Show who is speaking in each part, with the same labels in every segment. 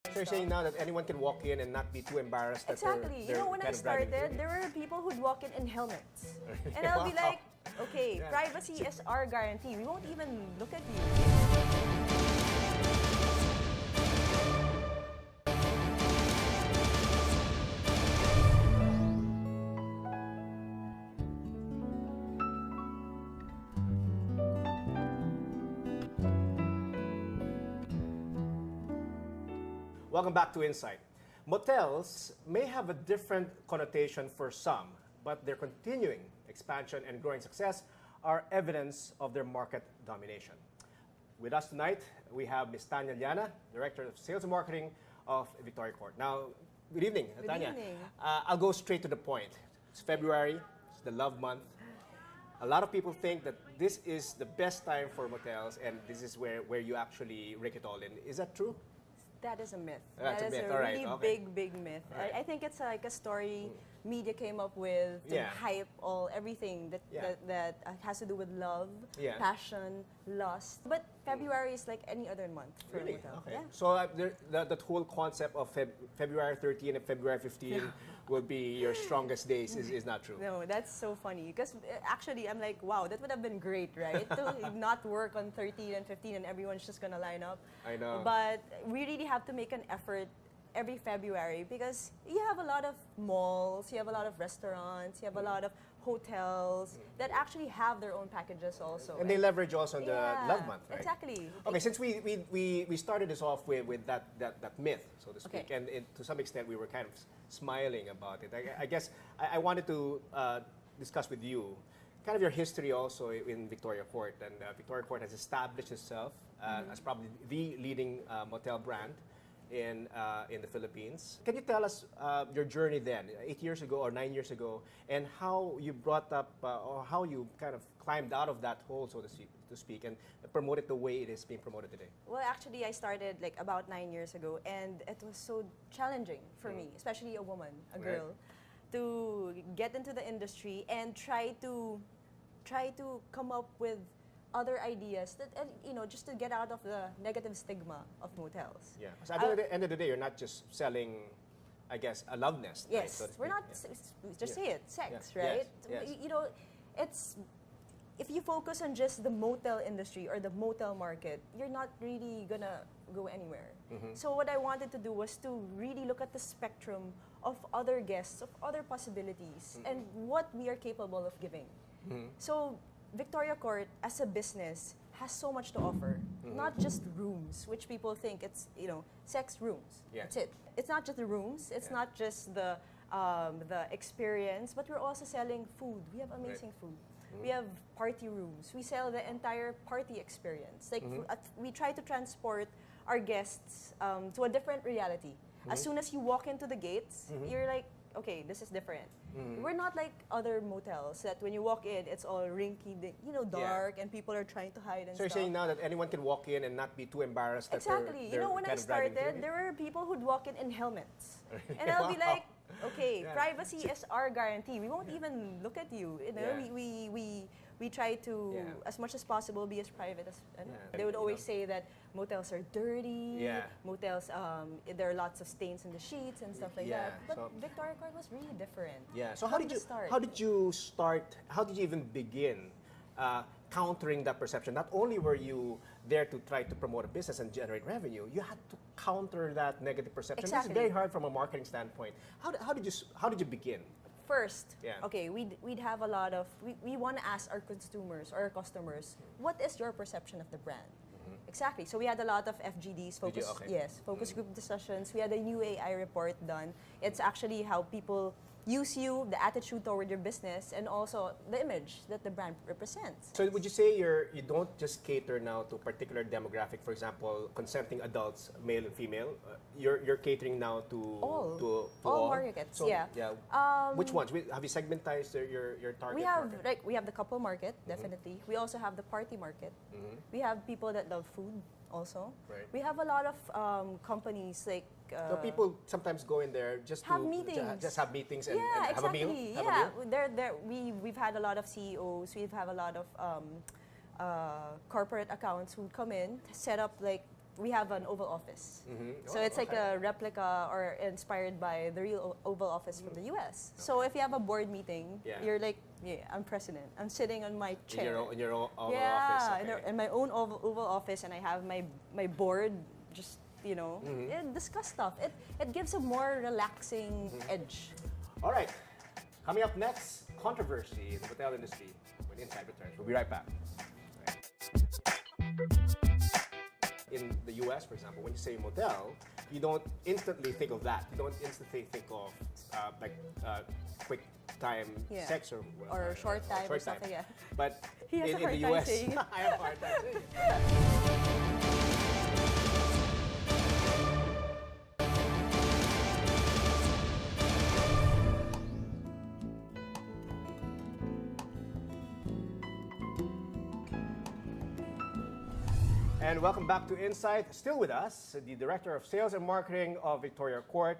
Speaker 1: So you're saying now that anyone can walk in and not be too embarrassed that
Speaker 2: Exactly.
Speaker 1: they're
Speaker 2: When I
Speaker 1: kind of driving
Speaker 2: started,
Speaker 1: through?
Speaker 2: there were people who'd walk in helmets. And I'll be like, okay,
Speaker 1: Yeah.
Speaker 2: privacy is our guarantee. We won't even look at you.
Speaker 1: Welcome back to Insight. Motels may have a different connotation for some, but their continuing expansion and growing success are evidence of their market domination. With us tonight, we have Ms. Tanya Llana, Director of Sales and Marketing of Victoria Court. Now, good evening,
Speaker 2: Good
Speaker 1: Tanya.
Speaker 2: evening.
Speaker 1: I'll go straight to the point. It's February, it's the love month. A lot of people think that this is the best time for motels and this is where you actually rake it all in. Is that true?
Speaker 2: That is a myth.
Speaker 1: That's
Speaker 2: That
Speaker 1: a
Speaker 2: is
Speaker 1: myth.
Speaker 2: a
Speaker 1: All right,
Speaker 2: really
Speaker 1: okay.
Speaker 2: big myth.
Speaker 1: Right.
Speaker 2: I think it's like a story media came up with to
Speaker 1: Yeah.
Speaker 2: hype everything that
Speaker 1: Yeah.
Speaker 2: that has to do with love,
Speaker 1: Yeah.
Speaker 2: passion, lust. But February is like any other month for a
Speaker 1: Really?
Speaker 2: motel.
Speaker 1: Okay.
Speaker 2: Yeah.
Speaker 1: So that whole concept of February 13 and February 15 will be your strongest days is not true.
Speaker 2: No, that's so funny. Because actually, I'm like, wow, that would have been great, right? To not work on 13 and 15 and everyone's just gonna line up.
Speaker 1: I know.
Speaker 2: But we really have to make an effort every February because you have a lot of malls, you have a lot of restaurants, you have a lot of hotels that actually have their own packages also.
Speaker 1: And they leverage also on the
Speaker 2: Yeah,
Speaker 1: love month, right?
Speaker 2: Exactly.
Speaker 1: Okay, since we started this off with that myth, so to speak,
Speaker 2: Okay.
Speaker 1: and to some extent we were kind of smiling about it. I guess I wanted to discuss with you kind of your history also in Victoria Court. And Victoria Court has established itself as probably the leading motel brand in the Philippines. Can you tell us your journey then, 8 years ago or 9 years ago, and how you brought up or how you kind of climbed out of that hole, so to speak, and promote it the way it is being promoted today?
Speaker 2: Well, actually, I started like about 9 years ago, and it was so challenging for me, especially a woman, a
Speaker 1: Right.
Speaker 2: girl, to get into the industry and try to come up with other ideas that just to get out of the negative stigma of motels.
Speaker 1: Yeah. So at the end of the day, you're not just selling, I guess, a love nest. right,
Speaker 2: Yes,
Speaker 1: so to
Speaker 2: we're
Speaker 1: speak.
Speaker 2: not
Speaker 1: Yeah.
Speaker 2: just say it, sex,
Speaker 1: Yeah.
Speaker 2: right?
Speaker 1: Yes, yes.
Speaker 2: It's if you focus on just the motel industry or the motel market, you're not really gonna go anywhere.
Speaker 1: Mm-hmm.
Speaker 2: So what I wanted to do was to really look at the spectrum of other guests, of other possibilities,
Speaker 1: Mm-hmm.
Speaker 2: and what we are capable of giving. So Victoria Court as a business has so much to offer.
Speaker 1: Mm-hmm.
Speaker 2: Not just rooms, which people think it's sex rooms.
Speaker 1: Yeah.
Speaker 2: That's it. It's not just the rooms. It's
Speaker 1: Yeah.
Speaker 2: not just the experience, but we're also selling food. We have amazing food. We have party rooms. We sell the entire party experience. Like we try to transport our guests to a different reality. As soon as you walk into the gates, you're like, okay, this is different. We're not like other motels that when you walk in, it's all rinky, dark, and people are trying to hide and
Speaker 1: So you're
Speaker 2: stuff.
Speaker 1: saying now that anyone can walk in and not be too embarrassed that
Speaker 2: Exactly.
Speaker 1: they're
Speaker 2: When I
Speaker 1: kind of driving
Speaker 2: started,
Speaker 1: through?
Speaker 2: there were people who'd walk in helmets. And I'll be like, okay,
Speaker 1: Yeah.
Speaker 2: privacy is our guarantee. We won't even look at you.
Speaker 1: Yeah.
Speaker 2: We try to,
Speaker 1: Yeah.
Speaker 2: as much as possible, be as private as.
Speaker 1: Yeah.
Speaker 2: They would
Speaker 1: You
Speaker 2: always
Speaker 1: know.
Speaker 2: say that motels are dirty.
Speaker 1: Yeah.
Speaker 2: Motels, there are lots of stains in the sheets and stuff like
Speaker 1: Yeah,
Speaker 2: that. But
Speaker 1: so-
Speaker 2: Victoria Court was really different.
Speaker 1: Yeah. So how did you
Speaker 2: start?
Speaker 1: how did you start? How did you even begin countering that perception? Not only were you there to try to promote a business and generate revenue, you had to counter that negative perception. This
Speaker 2: Exactly.
Speaker 1: is very hard from a marketing standpoint. How did you begin?
Speaker 2: First,
Speaker 1: Yeah.
Speaker 2: okay, we'd have a lot of, we want to ask our consumers or our customers, what is your perception of the brand? Exactly. So we had a lot of FGDs, focus,
Speaker 1: Okay.
Speaker 2: yes, focus group discussions. We had a new AI report done. It's actually how people use you, the attitude toward your business, and also the image that the brand represents.
Speaker 1: So would you say you don't just cater now to a particular demographic, for example, consenting adults, male and female? You're catering now to
Speaker 2: All.
Speaker 1: to
Speaker 2: All markets,
Speaker 1: So,
Speaker 2: yeah.
Speaker 1: Which ones? Have you segmentized your target
Speaker 2: We have
Speaker 1: market?
Speaker 2: we have the couple market, definitely. We also have the party market. We have people that love food also.
Speaker 1: Right.
Speaker 2: We have a lot of companies like
Speaker 1: So people sometimes go in there just
Speaker 2: have
Speaker 1: to
Speaker 2: meetings.
Speaker 1: just have meetings and,
Speaker 2: yeah,
Speaker 1: and have a meal.
Speaker 2: exactly.
Speaker 1: Have a
Speaker 2: Yeah,
Speaker 1: meal?
Speaker 2: we've had a lot of CEOs. We've had a lot of corporate accounts who come in, set up like we have an Oval Office. So
Speaker 1: Oh,
Speaker 2: it's like
Speaker 1: okay.
Speaker 2: a replica or inspired by the real Oval Office from the US. So if you have a board meeting,
Speaker 1: Yeah.
Speaker 2: you're like, yeah, I'm president. I'm sitting on my chair.
Speaker 1: In your own Oval
Speaker 2: yeah,
Speaker 1: Office. Okay.
Speaker 2: in my own Oval Office, and I have my board just, discuss stuff. It gives a more relaxing edge.
Speaker 1: All right. Coming up next, controversy in the hotel industry when Inside returns. We'll be right back. In the US, for example, when you say motel, you don't instantly think of that. You don't instantly think of quick time
Speaker 2: Yeah.
Speaker 1: sex or
Speaker 2: Short time or stuff like that.
Speaker 1: But
Speaker 2: He has
Speaker 1: in
Speaker 2: a hard
Speaker 1: the
Speaker 2: time
Speaker 1: US,
Speaker 2: saying it.
Speaker 1: I have a hard time saying it. And welcome back to Insight. Still with us, the Director of Sales and Marketing of Victoria Court,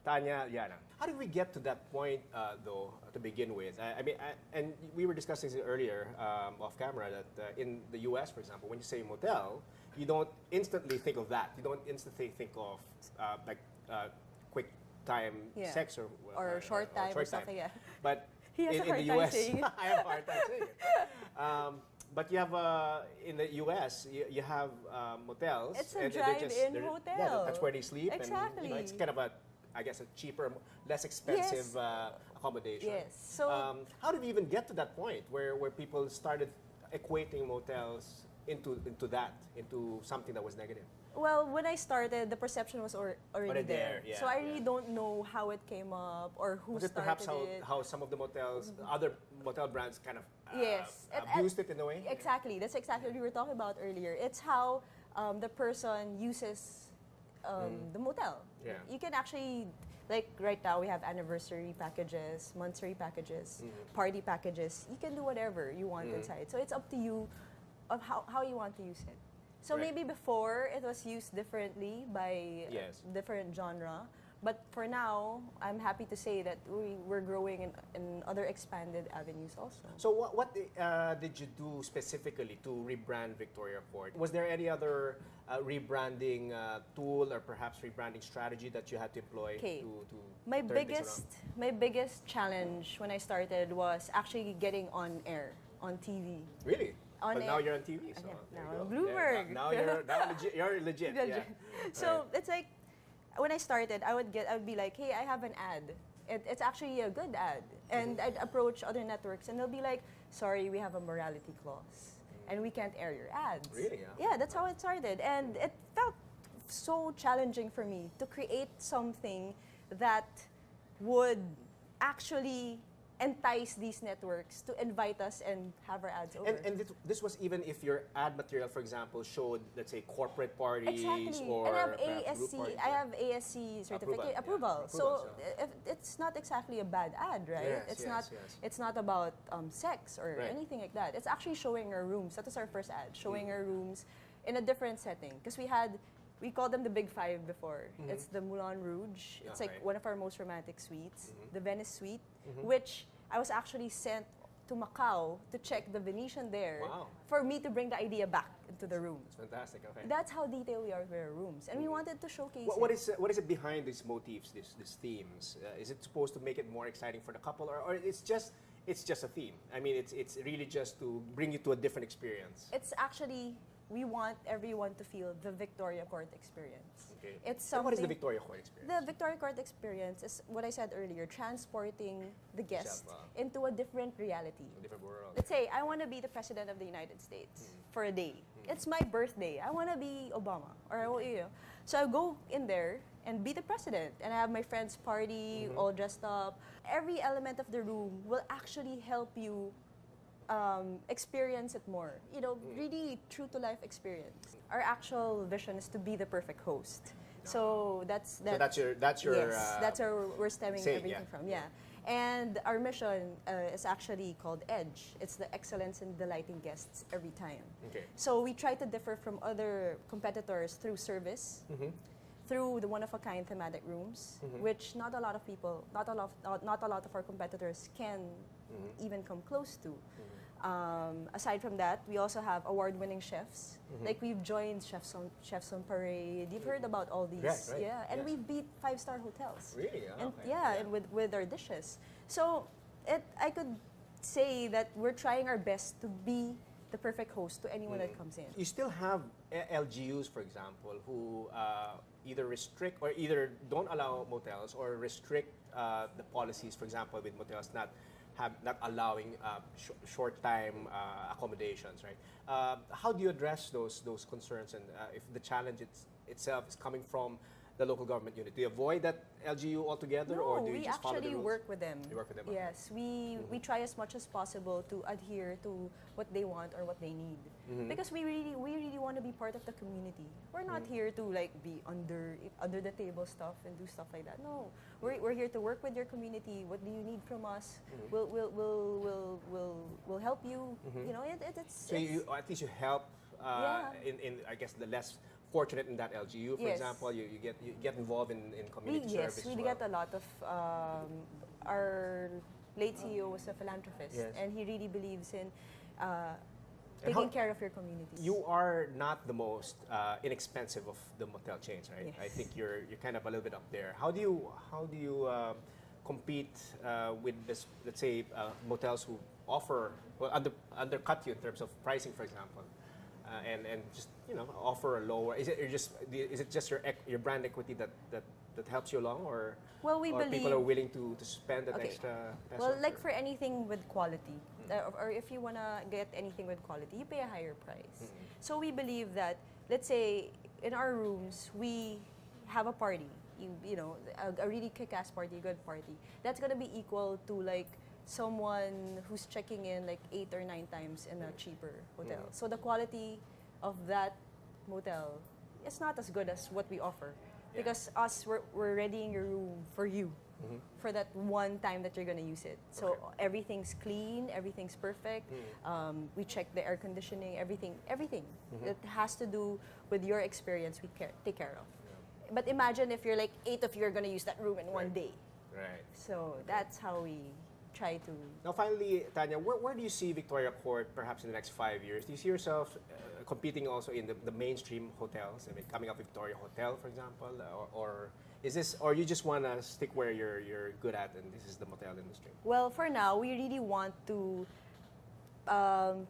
Speaker 1: Tanya Liana. How did we get to that point, though, to begin with? And we were discussing it earlier off camera that in the US, for example, when you say motel, you don't instantly think of that. You don't instantly think of quick time
Speaker 2: Yeah.
Speaker 1: sex
Speaker 2: Or short time or stuff like that.
Speaker 1: But
Speaker 2: He has a
Speaker 1: in
Speaker 2: hard
Speaker 1: the
Speaker 2: time
Speaker 1: US,
Speaker 2: saying it.
Speaker 1: I have a hard time saying it. But you have in the U.S. you have motels.
Speaker 2: It's a
Speaker 1: and they're
Speaker 2: drive-in
Speaker 1: they're-
Speaker 2: hotel.
Speaker 1: Yeah, that's where they sleep.
Speaker 2: Exactly.
Speaker 1: And, it's kind of a cheaper, less expensive accommodation.
Speaker 2: Yes. So
Speaker 1: how did we even get to that point where people started equating motels into something that was negative?
Speaker 2: well, when I started, the perception was already
Speaker 1: Already
Speaker 2: there.
Speaker 1: there, yeah,
Speaker 2: So I really
Speaker 1: yeah.
Speaker 2: don't know how it came up or who
Speaker 1: Was it
Speaker 2: started
Speaker 1: perhaps
Speaker 2: it.
Speaker 1: how some of the motels, other motel brands kind of
Speaker 2: Yes.
Speaker 1: abused it in a way?
Speaker 2: Exactly. That's exactly what we were talking about earlier. It's how the person uses the motel.
Speaker 1: Yeah.
Speaker 2: You can actually, like right now, we have anniversary packages, monthsary packages, party packages. You can do whatever you want inside. So it's up to you of how you want to use it. So
Speaker 1: Right.
Speaker 2: maybe before it was used differently by
Speaker 1: Yes.
Speaker 2: different genre. But for now, I'm happy to say that we're growing in other expanded avenues also.
Speaker 1: So what did you do specifically to rebrand Victoria Court? Was there any other rebranding tool or perhaps rebranding strategy that you had to employ
Speaker 2: Okay.
Speaker 1: to
Speaker 2: My
Speaker 1: turn things
Speaker 2: my biggest challenge when I started was actually getting on air, on TV.
Speaker 1: around? Really?
Speaker 2: On
Speaker 1: But now
Speaker 2: air.
Speaker 1: you're on TV, so
Speaker 2: Yeah,
Speaker 1: there
Speaker 2: now
Speaker 1: you
Speaker 2: on
Speaker 1: go.
Speaker 2: Bloomberg.
Speaker 1: Yeah, now you're legit. Yeah.
Speaker 2: So it's like when I started, I would be like, hey, I have an ad. It's actually a good ad, and I'd approach other networks, and they'll be like, sorry, we have a morality clause, and we can't air your ads.
Speaker 1: Really?
Speaker 2: Yeah, that's how it started, and it felt so challenging for me to create something that would actually entice these networks to invite us and have our ads over.
Speaker 1: And this was even if your ad material, for example, showed, let's say, corporate parties
Speaker 2: Exactly.
Speaker 1: or
Speaker 2: And I have
Speaker 1: perhaps group
Speaker 2: ASC.
Speaker 1: parties,
Speaker 2: I
Speaker 1: yeah.
Speaker 2: have ASC certificate
Speaker 1: Approval,
Speaker 2: approval.
Speaker 1: yeah.
Speaker 2: So
Speaker 1: Approval,
Speaker 2: if it's not exactly a bad ad, right?
Speaker 1: Yes, yes, yes.
Speaker 2: It's not about sex or
Speaker 1: Right.
Speaker 2: anything like that. It's actually showing our rooms. That was our first ad, showing our rooms in a different setting. Because we called them the Big Five before. It's the Moulin Rouge. It's like
Speaker 1: Okay.
Speaker 2: one of our most romantic suites. The Venice Suite, which I was actually sent to Macau to check the Venetian there
Speaker 1: Wow.
Speaker 2: for me to bring the idea back into the room.
Speaker 1: It's fantastic. Okay.
Speaker 2: That's how detailed we are with our rooms, and we wanted to showcase
Speaker 1: What
Speaker 2: it.
Speaker 1: what is it behind these motifs, these themes? Is it supposed to make it more exciting for the couple, or it's just a theme? I mean, it's really just to bring you to a different experience.
Speaker 2: It's actually, we want everyone to feel the Victoria Court experience.
Speaker 1: Okay.
Speaker 2: It's
Speaker 1: And what is the
Speaker 2: something-
Speaker 1: Victoria Court experience?
Speaker 2: The Victoria Court experience is what I said earlier, transporting the guest
Speaker 1: Yourself,
Speaker 2: into a different reality.
Speaker 1: A different world.
Speaker 2: Let's say I want to be the president of the United States for a day. It's my birthday. I want to be Obama So I go in there and be the president, and I have my friends party all dressed up. Every element of the room will actually help you experience it more. Really true to life experience. Our actual vision is to be the perfect host. So that's
Speaker 1: your
Speaker 2: yes, that's where we're stemming
Speaker 1: saying,
Speaker 2: everything
Speaker 1: yeah.
Speaker 2: from. Yeah. And our mission is actually called EDGE. It's the excellence in delighting guests every time.
Speaker 1: Okay.
Speaker 2: So we try to differ from other competitors through service, through the one-of-a-kind thematic rooms, which not a lot of people, not a lot of our competitors can even come close to. Aside from that, we also have award-winning chefs. Like we've joined Chefs on Parade. You've heard about all these,
Speaker 1: Right.
Speaker 2: yeah. And
Speaker 1: Yes.
Speaker 2: we've beat 5-star hotels.
Speaker 1: Really?
Speaker 2: And
Speaker 1: Okay.
Speaker 2: yeah, and with our dishes. So I could say that we're trying our best to be the perfect host to anyone that comes in.
Speaker 1: You still have LGUs, for example, who either restrict or either don't allow motels or restrict the policies, for example, with motels not allowing short time accommodations, right? How do you address those concerns, and if the challenge itself is coming from the local government unit? Do you avoid that LGU altogether, or do you just follow the
Speaker 2: actually
Speaker 1: rules?
Speaker 2: work with them.
Speaker 1: You work with them.
Speaker 2: Yes, we try as much as possible to adhere to what they want or what they need, because we really want to be part of the community. We're not here to like be under the table stuff and do stuff like that. No, we're here to work with your community. What do you need from us? We'll help you. You know, it's
Speaker 1: So you, at least you help in I guess the less fortunate in that LGU, for
Speaker 2: Yes.
Speaker 1: example, you get involved in community service.
Speaker 2: we
Speaker 1: as well.
Speaker 2: get a lot of our late CEO was a philanthropist,
Speaker 1: Yes.
Speaker 2: and he really believes in
Speaker 1: And
Speaker 2: taking
Speaker 1: how-
Speaker 2: care of your communities.
Speaker 1: You are not the most inexpensive of the motel chains, right?
Speaker 2: Yes.
Speaker 1: I think you're kind of a little bit up there. How do you compete with this, let's say, motels who offer undercut you in terms of pricing, for example, and just offer a lower? Is it just your brand equity that helps you along, or
Speaker 2: Well, we
Speaker 1: or people
Speaker 2: believe-
Speaker 1: are willing to spend that
Speaker 2: Okay.
Speaker 1: extra peso?
Speaker 2: Well, like for anything with quality, or if you want to get anything with quality, you pay a higher price. So we believe that, let's say, in our rooms, we have a party, you know, a really kick-ass party, good party. That's going to be equal to like someone who's checking in like 8 or 9 times in a cheaper hotel. So the quality of that motel is not as good as what we offer. Because we're readying your room for you, for that one time that you're gonna use it. So
Speaker 1: Okay.
Speaker 2: everything's clean, everything's perfect. We check the air conditioning, everything that has to do with your experience. We take care of. But imagine if you're like 8 of you are gonna use that room in one day.
Speaker 1: Right.
Speaker 2: So that's how we try to.
Speaker 1: Now, finally, Tanya, where do you see Victoria Court perhaps in the next 5 years? Do you see yourself competing also in the mainstream hotels? I mean, coming up Victoria Hotel, for example, or is this, or you just want to stick where you're good at, and this is the motel industry?
Speaker 2: Well, for now, we really want to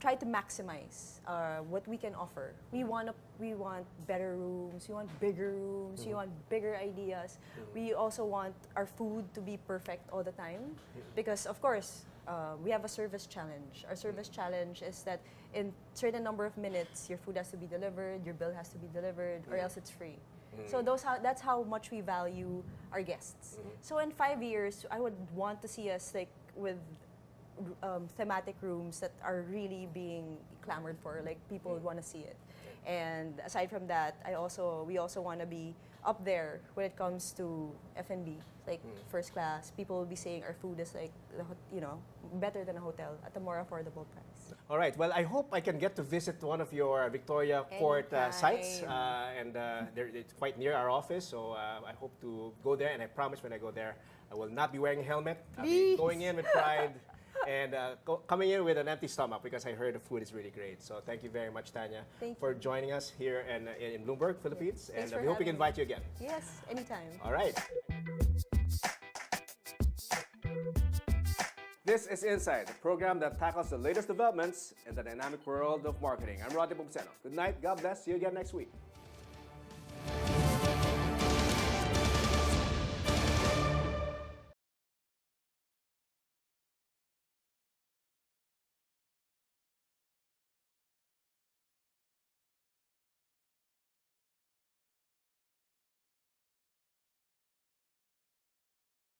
Speaker 2: try to maximize what we can offer. We want better rooms. We want bigger rooms. We want bigger ideas. We also want our food to be perfect all the time, because of course we have a service challenge. Our service challenge is that in certain number of minutes, your food has to be delivered, your bill has to be delivered, or else it's free. So that's how much we value our guests. So in 5 years, I would want to see us like with thematic rooms that are really being clamored for, like people would want to see it. And aside from that, we also want to be up there when it comes to F&B, like first class. People will be saying our food is like better than a hotel at a more affordable price.
Speaker 1: All right. Well, I hope I can get to visit one of your Victoria Court sites, and it's quite near our office. So I hope to go there, and I promise when I go there, I will not be wearing a helmet. I'll be going in with pride. And coming in with an empty stomach, because I heard the food is really great. So thank you very much, Tanya, for joining us here in Bloomberg, Philippines.
Speaker 2: Thanks
Speaker 1: And
Speaker 2: for
Speaker 1: we hope we can
Speaker 2: having me.
Speaker 1: invite you again.
Speaker 2: Yes, anytime.
Speaker 1: All right. This is Inside, the program that tackles the latest developments in the dynamic world of marketing. I'm Rod Nepomuceno. Good night. God bless. See you again next week.